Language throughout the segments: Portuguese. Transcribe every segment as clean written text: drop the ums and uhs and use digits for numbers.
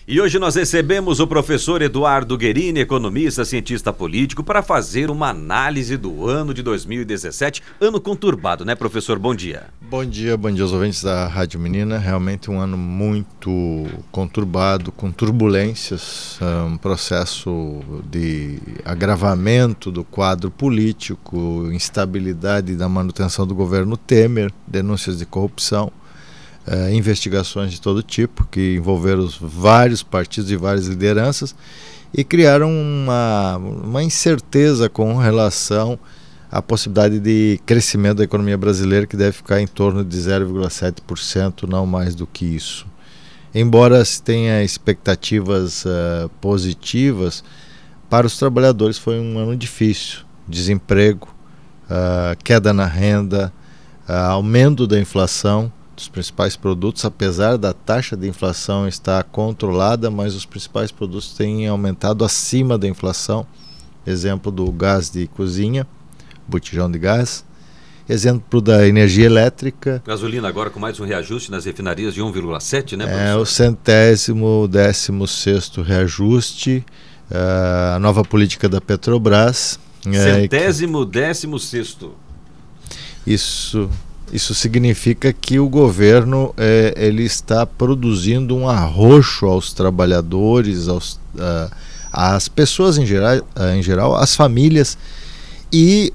E hoje nós recebemos o professor Eduardo Guerini, economista, cientista político, para fazer uma análise do ano de 2017, ano conturbado, né, professor? Bom dia. Bom dia aos ouvintes da Rádio Menina. Realmente um ano muito conturbado, com turbulências, um processo de agravamento do quadro político, instabilidade da manutenção do governo Temer, denúncias de corrupção. Investigações de todo tipo que envolveram vários partidos e várias lideranças e criaram uma incerteza com relação à possibilidade de crescimento da economia brasileira, que deve ficar em torno de 0,7%, não mais do que isso. Embora se tenha expectativas positivas, para os trabalhadores foi um ano difícil. Desemprego, queda na renda, aumento da inflação dos principais produtos, apesar da taxa de inflação estar controlada, mas os principais produtos têm aumentado acima da inflação. Exemplo do gás de cozinha, botijão de gás. Exemplo da energia elétrica. Gasolina agora com mais um reajuste nas refinarias de 1,7, né, professor? É o 116º reajuste, a nova política da Petrobras. 116º. Isso significa que o governo ele está produzindo um arroxo aos trabalhadores, às pessoas em geral, às famílias, e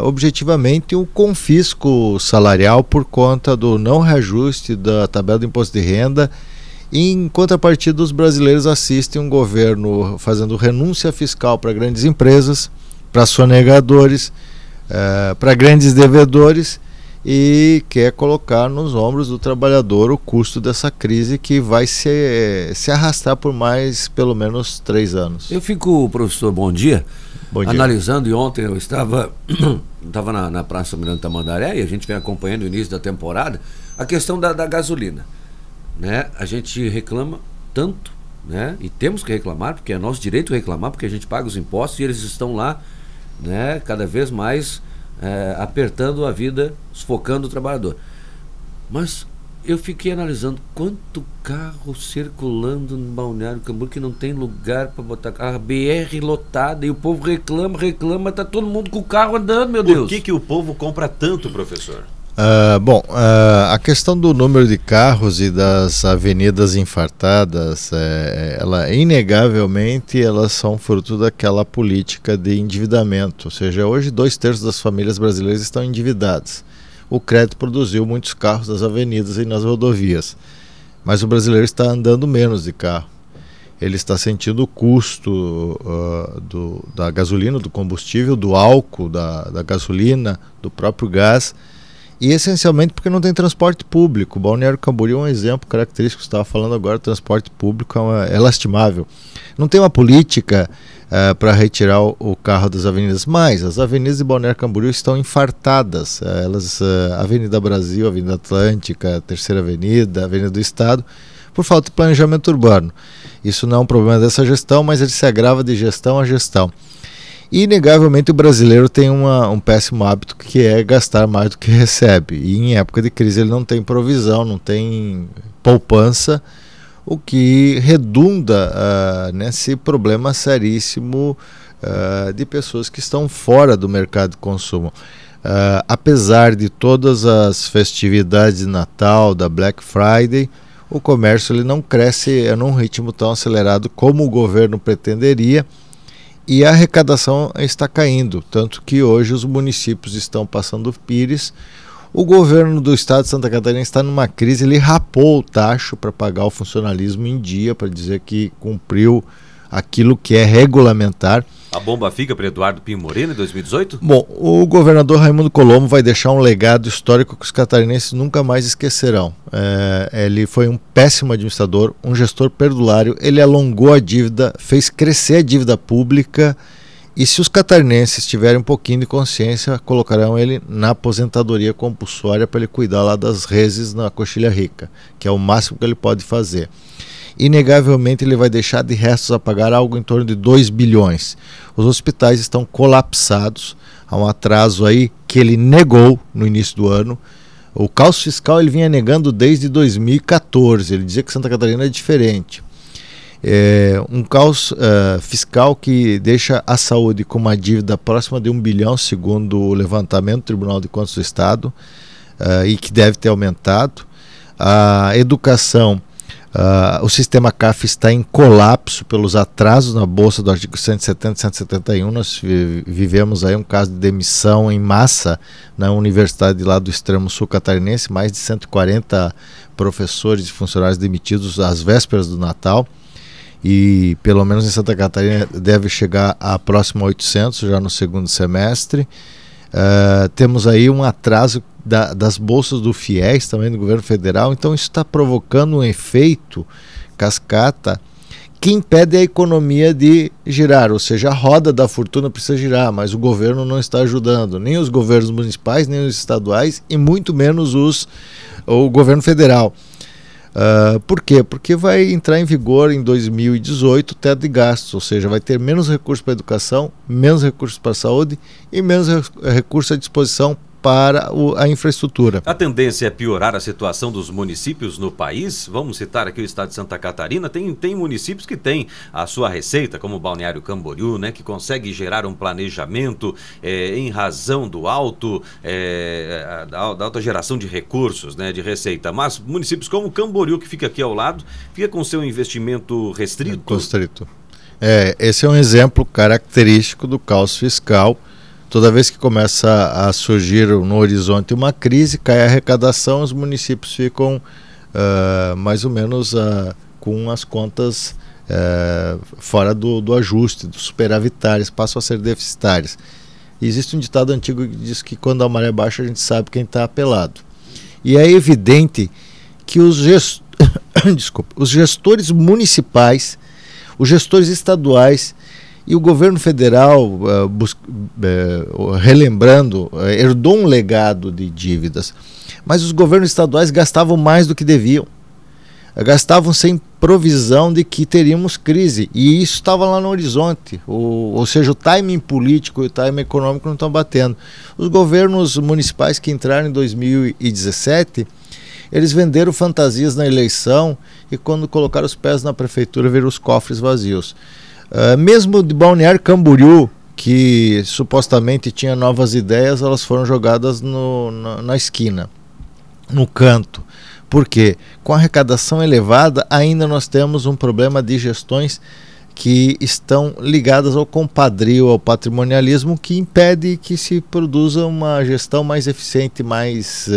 objetivamente o confisco salarial por conta do não reajuste da tabela do imposto de renda. Em contrapartida, os brasileiros assistem um governo fazendo renúncia fiscal para grandes empresas, para sonegadores, para grandes devedores, e quer colocar nos ombros do trabalhador o custo dessa crise, que vai se arrastar por mais pelo menos 3 anos. Eu fico, professor, bom dia, analisando, e ontem eu estava na Praça Miranda Tamandaré, e a gente vem acompanhando o início da temporada, a questão da gasolina, né? A gente reclama tanto, né? E temos que reclamar, porque é nosso direito reclamar, porque a gente paga os impostos e eles estão lá, né, cada vez mais apertando a vida, sufocando o trabalhador. Mas eu fiquei analisando quanto carro circulando no Balneário Camboriú, que não tem lugar para botar carro, a BR lotada, e o povo reclama, tá todo mundo com o carro andando, meu Deus. Por que o povo compra tanto, professor? A questão do número de carros e das avenidas infartadas, inegavelmente elas são fruto daquela política de endividamento. Ou seja, hoje 2/3 das famílias brasileiras estão endividadas. O crédito produziu muitos carros nas avenidas e nas rodovias, mas o brasileiro está andando menos de carro. Ele está sentindo o custo da gasolina, do combustível, do álcool, da gasolina, do próprio gás. E essencialmente porque não tem transporte público. O Balneário Camboriú é um exemplo característico que você estava falando agora. Transporte público é lastimável. Não tem uma política para retirar o carro das avenidas, mas as avenidas de Balneário Camboriú estão infartadas. Avenida Brasil, Avenida Atlântica, Terceira Avenida, Avenida do Estado, por falta de planejamento urbano. Isso não é um problema dessa gestão, mas ele se agrava de gestão a gestão. Inegavelmente o brasileiro tem um péssimo hábito, que é gastar mais do que recebe, e em época de crise ele não tem provisão, não tem poupança, o que redunda nesse problema seríssimo de pessoas que estão fora do mercado de consumo. Apesar de todas as festividades de Natal, da Black Friday, o comércio ele não cresce num ritmo tão acelerado como o governo pretenderia, e a arrecadação está caindo, tanto que hoje os municípios estão passando pires. O governo do estado de Santa Catarina está numa crise, ele rapou o tacho para pagar o funcionalismo em dia, para dizer que cumpriu aquilo que é regulamentar. A bomba fica para Eduardo Pinho Moreno em 2018? Bom, o governador Raimundo Colombo vai deixar um legado histórico que os catarinenses nunca mais esquecerão. Ele foi um péssimo administrador, um gestor perdulário, ele alongou a dívida, fez crescer a dívida pública, e se os catarinenses tiverem um pouquinho de consciência, colocarão ele na aposentadoria compulsória para ele cuidar lá das reses na Coxilha Rica, que é o máximo que ele pode fazer. Inegavelmente ele vai deixar de restos a pagar algo em torno de 2 bilhões. Os hospitais estão colapsados, há um atraso aí que ele negou no início do ano. O calço fiscal ele vinha negando desde 2014, ele dizia que Santa Catarina é diferente. Um caos fiscal que deixa a saúde com uma dívida próxima de 1 bilhão, segundo o levantamento do Tribunal de Contas do Estado, e que deve ter aumentado. A educação, o sistema CAF está em colapso pelos atrasos na Bolsa do artigo 170 e 171. Nós vivemos aí um caso de demissão em massa na universidade lá do extremo sul catarinense, mais de 140 professores e funcionários demitidos às vésperas do Natal. E pelo menos em Santa Catarina deve chegar a próximo a 800 já no segundo semestre. Temos aí um atraso das bolsas do FIES também do governo federal, então isso está provocando um efeito cascata que impede a economia de girar, ou seja, a roda da fortuna precisa girar, mas o governo não está ajudando, nem os governos municipais, nem os estaduais e muito menos o governo federal. Por quê? Porque vai entrar em vigor em 2018 o teto de gastos, ou seja, vai ter menos recursos para a educação, menos recursos para a saúde e menos recursos à disposição para a infraestrutura. A tendência é piorar a situação dos municípios no país. Vamos citar aqui o estado de Santa Catarina. Tem municípios que têm a sua receita, como o Balneário Camboriú, né, que consegue gerar um planejamento em razão da alta geração de recursos, né, de receita. Mas municípios como Camboriú, que fica aqui ao lado, fica com seu investimento restrito. Constrito. Esse é um exemplo característico do caos fiscal. Toda vez que começa a surgir no horizonte uma crise, cai a arrecadação, os municípios ficam mais ou menos com as contas fora do ajuste, dos superavitários, passam a ser deficitárias. E existe um ditado antigo que diz que quando a maré baixa a gente sabe quem está apelado. E é evidente que os gestores municipais, os gestores estaduais e o governo federal, relembrando, herdou um legado de dívidas, mas os governos estaduais gastavam mais do que deviam, gastavam sem provisão de que teríamos crise, e isso estava lá no horizonte, ou seja, o timing político e o timing econômico não estão batendo. Os governos municipais que entraram em 2017, eles venderam fantasias na eleição e quando colocaram os pés na prefeitura viram os cofres vazios. Mesmo de Balneário Camboriú, que supostamente tinha novas ideias, elas foram jogadas na esquina, no canto. Por quê? Com a arrecadação elevada, ainda nós temos um problema de gestões que estão ligadas ao compadrio, ao patrimonialismo, que impede que se produza uma gestão mais eficiente, mais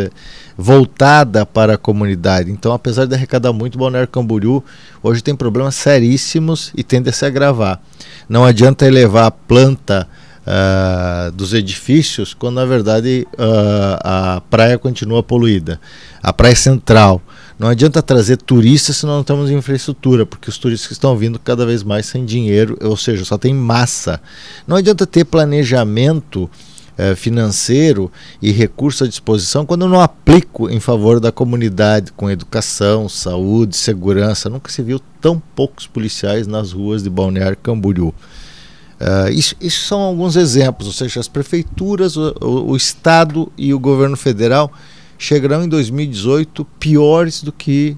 voltada para a comunidade. Então, apesar de arrecadar muito, Balneário Camboriú hoje tem problemas seríssimos e tende a se agravar. Não adianta elevar a planta dos edifícios quando na verdade a praia continua poluída, a praia central. Não adianta trazer turistas se não temos infraestrutura, porque os turistas que estão vindo cada vez mais sem dinheiro, ou seja, só tem massa. Não adianta ter planejamento financeiro e recurso à disposição quando eu não aplico em favor da comunidade com educação, saúde, segurança. Nunca se viu tão poucos policiais nas ruas de Balneário Camboriú. Isso são alguns exemplos, ou seja, as prefeituras, o Estado e o governo federal chegarão em 2018 piores do que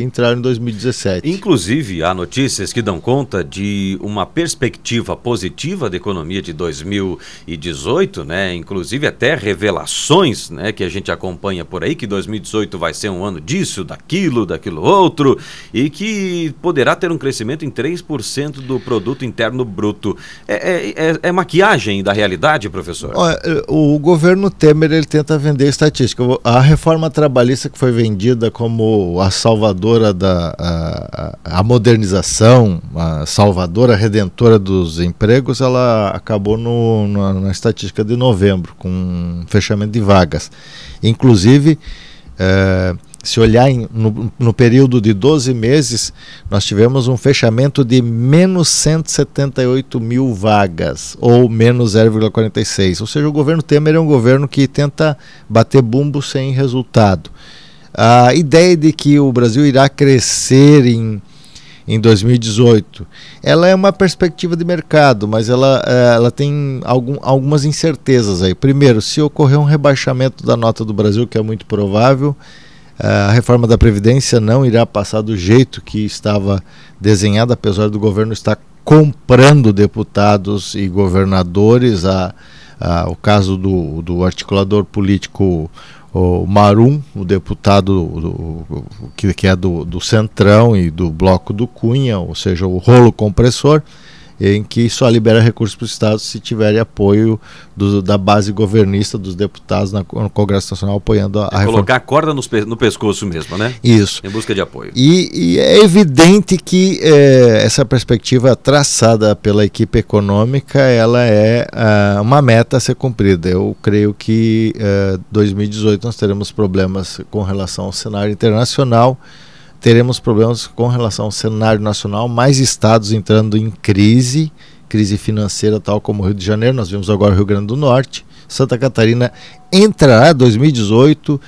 entraram em 2017. Inclusive, há notícias que dão conta de uma perspectiva positiva da economia de 2018, né? Inclusive até revelações, né, que a gente acompanha por aí, que 2018 vai ser um ano disso, daquilo outro, e que poderá ter um crescimento em 3% do produto interno bruto. É maquiagem da realidade, professor? Olha, o governo Temer ele tenta vender estatística. A reforma trabalhista que foi vendida como a salvadora a modernização, a salvadora redentora dos empregos, ela acabou na estatística de novembro, com um fechamento de vagas. Inclusive, se olhar no período de 12 meses, nós tivemos um fechamento de menos 178 mil vagas, ou menos 0,46. Ou seja, o governo Temer é um governo que tenta bater bumbo sem resultado. A ideia de que o Brasil irá crescer em 2018, ela é uma perspectiva de mercado, mas ela tem algumas incertezas aí. Primeiro, se ocorrer um rebaixamento da nota do Brasil, que é muito provável, A reforma da Previdência não irá passar do jeito que estava desenhada, apesar do governo estar comprando deputados e governadores. O caso do articulador político, o Marum, o deputado que é do Centrão e do Bloco do Cunha, ou seja, o rolo compressor, em que só libera recursos para os estados se tiverem apoio da base governista, dos deputados no Congresso Nacional apoiando a reforma. Colocar a corda no pescoço mesmo, né? Isso. Em busca de apoio. E é evidente que essa perspectiva traçada pela equipe econômica, ela é uma meta a ser cumprida. Eu creio que 2018 nós teremos problemas com relação ao cenário internacional, teremos problemas com relação ao cenário nacional, mais estados entrando em crise financeira, tal como o Rio de Janeiro, nós vimos agora o Rio Grande do Norte. Santa Catarina entrará em 2018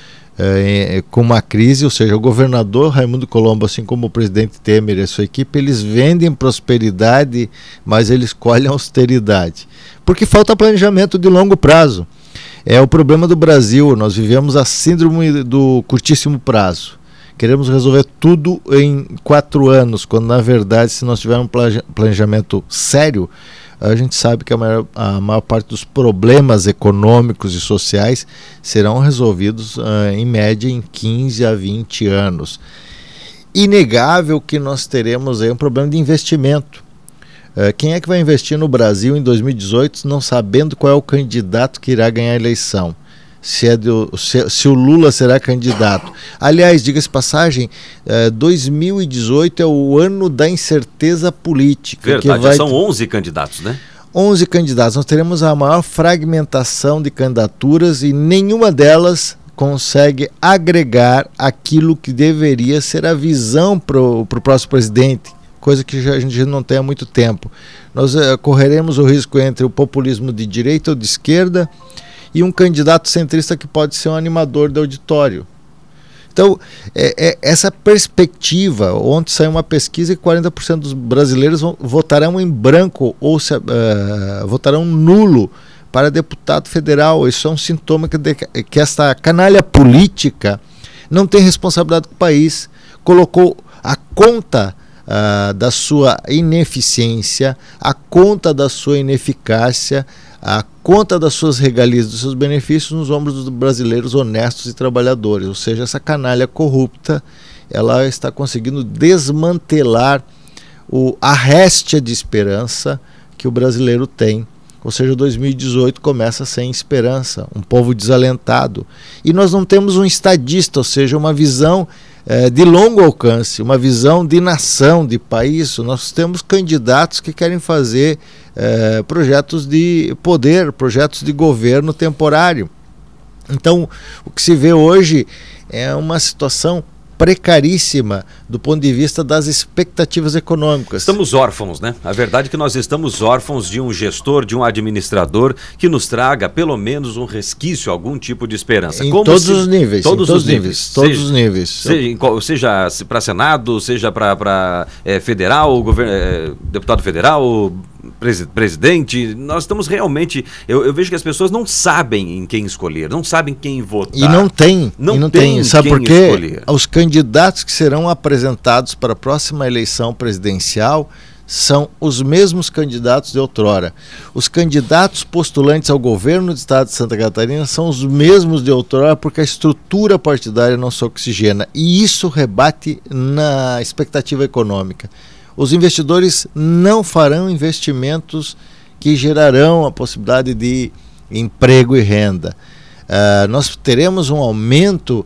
com uma crise, ou seja, o governador Raimundo Colombo, assim como o presidente Temer e a sua equipe, eles vendem prosperidade, mas eles colhem austeridade, porque falta planejamento de longo prazo. É o problema do Brasil, nós vivemos a síndrome do curtíssimo prazo. Queremos resolver tudo em 4 anos, quando na verdade, se nós tivermos um planejamento sério, a gente sabe que a maior parte dos problemas econômicos e sociais serão resolvidos em média em 15 a 20 anos. Inegável que nós teremos aí um problema de investimento. Quem é que vai investir no Brasil em 2018 não sabendo qual é o candidato que irá ganhar a eleição? Se o Lula será candidato. Aliás, diga-se passagem, 2018 é o ano da incerteza política. Verdade, são 11 candidatos, né? 11 candidatos. Nós teremos a maior fragmentação de candidaturas e nenhuma delas consegue agregar aquilo que deveria ser a visão para o próximo presidente, coisa que a gente não tem há muito tempo. Nós correremos o risco entre o populismo de direita ou de esquerda e um candidato centrista que pode ser um animador de auditório. Então, essa perspectiva, ontem saiu uma pesquisa que 40% dos brasileiros votarão em branco ou votarão nulo para deputado federal. Isso é um sintoma que essa canalha política não tem responsabilidade com o país, colocou a conta da sua ineficiência, a conta da sua ineficácia, a conta das suas regalias, dos seus benefícios nos ombros dos brasileiros honestos e trabalhadores. Ou seja, essa canalha corrupta, ela está conseguindo desmantelar a réstia de esperança que o brasileiro tem. Ou seja, 2018 começa sem esperança, um povo desalentado. E nós não temos um estadista, ou seja, uma visão de longo alcance, uma visão de nação, de país. Nós temos candidatos que querem fazer projetos de poder, projetos de governo temporário. Então, o que se vê hoje é uma situação precaríssima do ponto de vista das expectativas econômicas. Estamos órfãos, né? A verdade é que nós estamos órfãos de um gestor, de um administrador que nos traga pelo menos um resquício, algum tipo de esperança. Em todos os níveis. Todos os níveis. Seja para Senado, seja para federal, deputado federal, presidente. Nós estamos realmente... Eu vejo que as pessoas não sabem em quem escolher, não sabem quem votar. E não tem. Sabe por quê? Escolher. Os candidatos que serão apresentados para a próxima eleição presidencial são os mesmos candidatos de outrora. Os candidatos postulantes ao governo do estado de Santa Catarina são os mesmos de outrora, porque a estrutura partidária não se oxigena. E isso rebate na expectativa econômica. Os investidores não farão investimentos que gerarão a possibilidade de emprego e renda. Nós teremos um aumento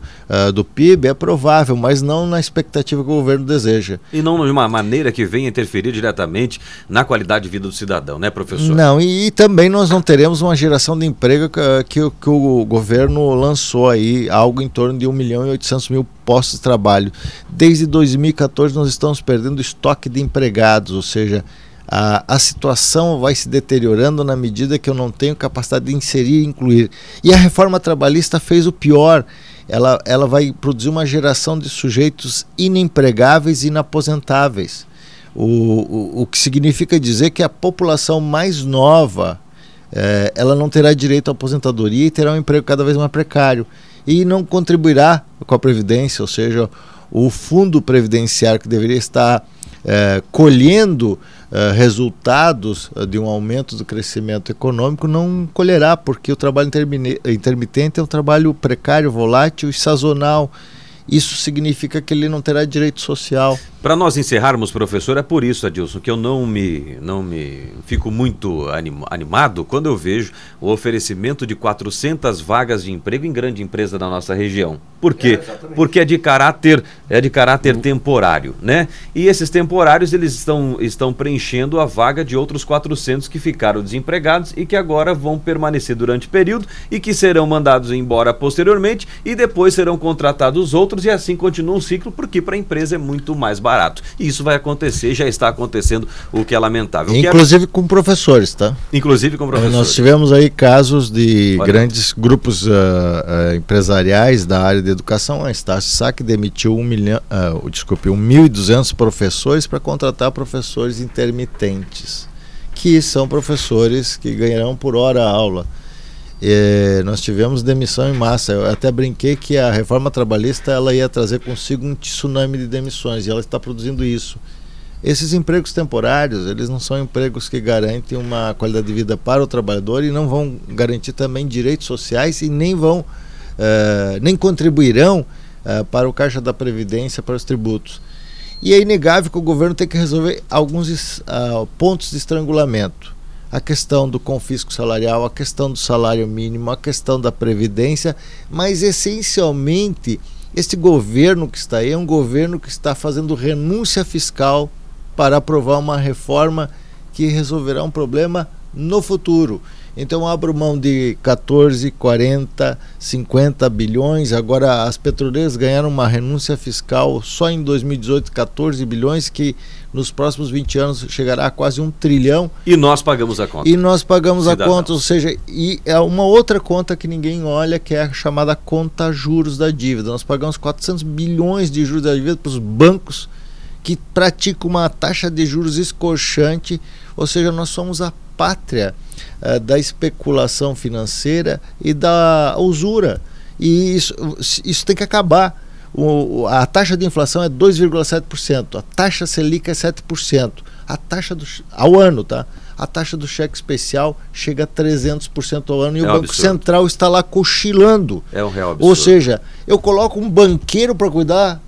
do PIB, é provável, mas não na expectativa que o governo deseja. E não de uma maneira que venha interferir diretamente na qualidade de vida do cidadão, né, professor? Não, e também nós não teremos uma geração de emprego que o governo lançou aí, algo em torno de 1.800.000 postos de trabalho. Desde 2014 nós estamos perdendo estoque de empregados, ou seja, a situação vai se deteriorando na medida que eu não tenho capacidade de inserir e incluir. E a reforma trabalhista fez o pior. Ela vai produzir uma geração de sujeitos inempregáveis e inaposentáveis. O que significa dizer que a população mais nova ela não terá direito à aposentadoria e terá um emprego cada vez mais precário. e não contribuirá com a Previdência, ou seja, o fundo previdenciário que deveria estar colhendo resultados de um aumento do crescimento econômico não colherá, porque o trabalho intermitente é um trabalho precário, volátil e sazonal. Isso significa que ele não terá direito social. Para nós encerrarmos, professor, é por isso, Adilson, que eu não me fico muito animado quando eu vejo o oferecimento de 400 vagas de emprego em grande empresa da nossa região. Por quê? Porque é de caráter temporário, né? E esses temporários, eles estão preenchendo a vaga de outros 400 que ficaram desempregados e que agora vão permanecer durante o período e que serão mandados embora posteriormente e depois serão contratados outros, e assim continua um ciclo, porque para a empresa é muito mais barato. E isso vai acontecer, já está acontecendo, o que é lamentável. Inclusive com professores, tá? Inclusive com professores. Nós tivemos aí casos de grandes grupos empresariais da área de educação. A Estácio Sá, que demitiu 1.200 professores para contratar professores intermitentes, que são professores que ganharão por hora aula. Nós tivemos demissão em massa. Eu até brinquei que a reforma trabalhista ela ia trazer consigo um tsunami de demissões, e ela está produzindo isso. Esses empregos temporários, eles não são empregos que garantem uma qualidade de vida para o trabalhador, e não vão garantir também direitos sociais, e nem contribuirão para o caixa da Previdência, para os tributos. E é inegável que o governo tem que resolver alguns pontos de estrangulamento. A questão do confisco salarial, a questão do salário mínimo, a questão da Previdência, mas essencialmente este governo que está aí é um governo que está fazendo renúncia fiscal para aprovar uma reforma que resolverá um problema no futuro. Então abro mão de 14, 40, 50 bilhões, agora as petroleiras ganharam uma renúncia fiscal só em 2018, 14 bilhões, que nos próximos 20 anos chegará a quase 1 trilhão. E nós pagamos a conta. E nós pagamos a conta, ou seja, e é uma outra conta que ninguém olha, que é a chamada conta juros da dívida. Nós pagamos 400 bilhões de juros da dívida para os bancos que praticam uma taxa de juros escorchante, ou seja, nós somos a pátria da especulação financeira e da usura, e isso tem que acabar. A taxa de inflação é 2,7%, a taxa Selic é 7%, a taxa ao ano, tá? A taxa do cheque especial chega a 300% ao ano, e o Banco Central está lá cochilando. É um real absurdo. Ou seja, eu coloco um banqueiro para cuidar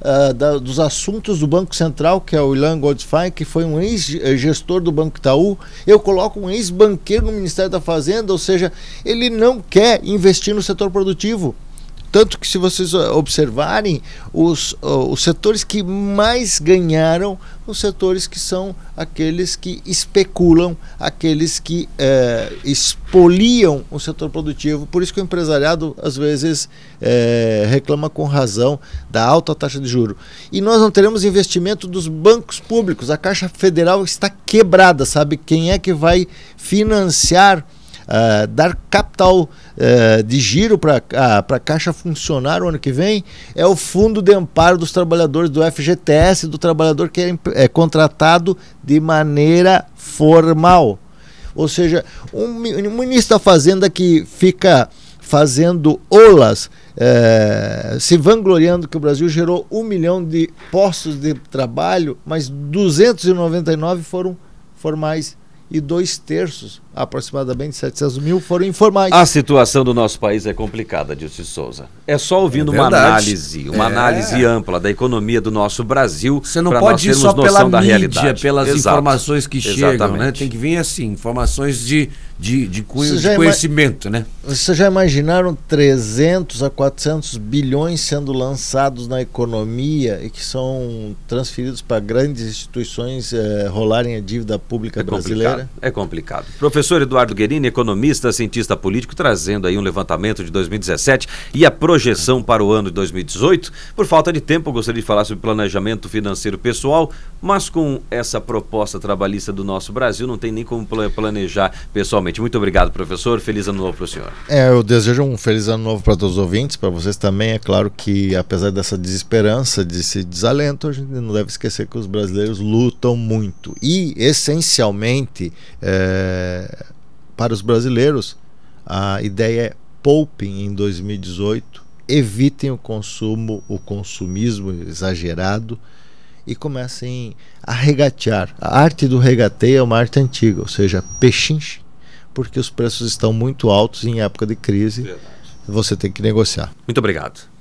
dos assuntos do Banco Central, que é o Ilan Goldfein, que foi um ex-gestor do Banco Itaú. Eu coloco um ex-banqueiro no Ministério da Fazenda, ou seja, ele não quer investir no setor produtivo. Tanto que, se vocês observarem, os setores que mais ganharam, os setores que são aqueles que especulam, aqueles que expoliam o setor produtivo. Por isso que o empresariado, às vezes, reclama com razão da alta taxa de juros. E nós não teremos investimento dos bancos públicos. A Caixa Federal está quebrada, sabe? Quem é que vai financiar, dar capital de giro para a Caixa funcionar o ano que vem? É o Fundo de Amparo dos Trabalhadores, do FGTS, do trabalhador que é contratado de maneira formal. Ou seja, um ministro da Fazenda que fica fazendo olas, se vangloriando que o Brasil gerou 1 milhão de postos de trabalho, mas 299 foram formais, e 2/3, aproximadamente 700 mil, foram informais. A situação do nosso país é complicada, Adilson Souza. É só ouvindo uma análise ampla da economia do nosso Brasil. Você não pode ir só pela mídia, pelas informações que chegam, né? Tem que vir assim, informações de cunho de conhecimento, né? Vocês já imaginaram 300 a 400 bilhões sendo lançados na economia e que são transferidos para grandes instituições rolarem a dívida pública brasileira? É complicado. Professor Eduardo Guerini, economista, cientista político, trazendo aí um levantamento de 2017 e a projeção para o ano de 2018. Por falta de tempo, eu gostaria de falar sobre planejamento financeiro pessoal, mas com essa proposta trabalhista do nosso Brasil, não tem nem como planejar pessoalmente. Muito obrigado, professor. Feliz ano novo para o senhor. Eu desejo um feliz ano novo para todos os ouvintes, para vocês também. É claro que, apesar dessa desesperança, desse desalento, a gente não deve esquecer que os brasileiros lutam muito. E, essencialmente, para os brasileiros, a ideia é poupem em 2018 evitem o consumismo exagerado e comecem a regatear. A arte do regateio é uma arte antiga, ou seja, pechinche, porque os preços estão muito altos em época de crise. Verdade. Você tem que negociar. Muito obrigado.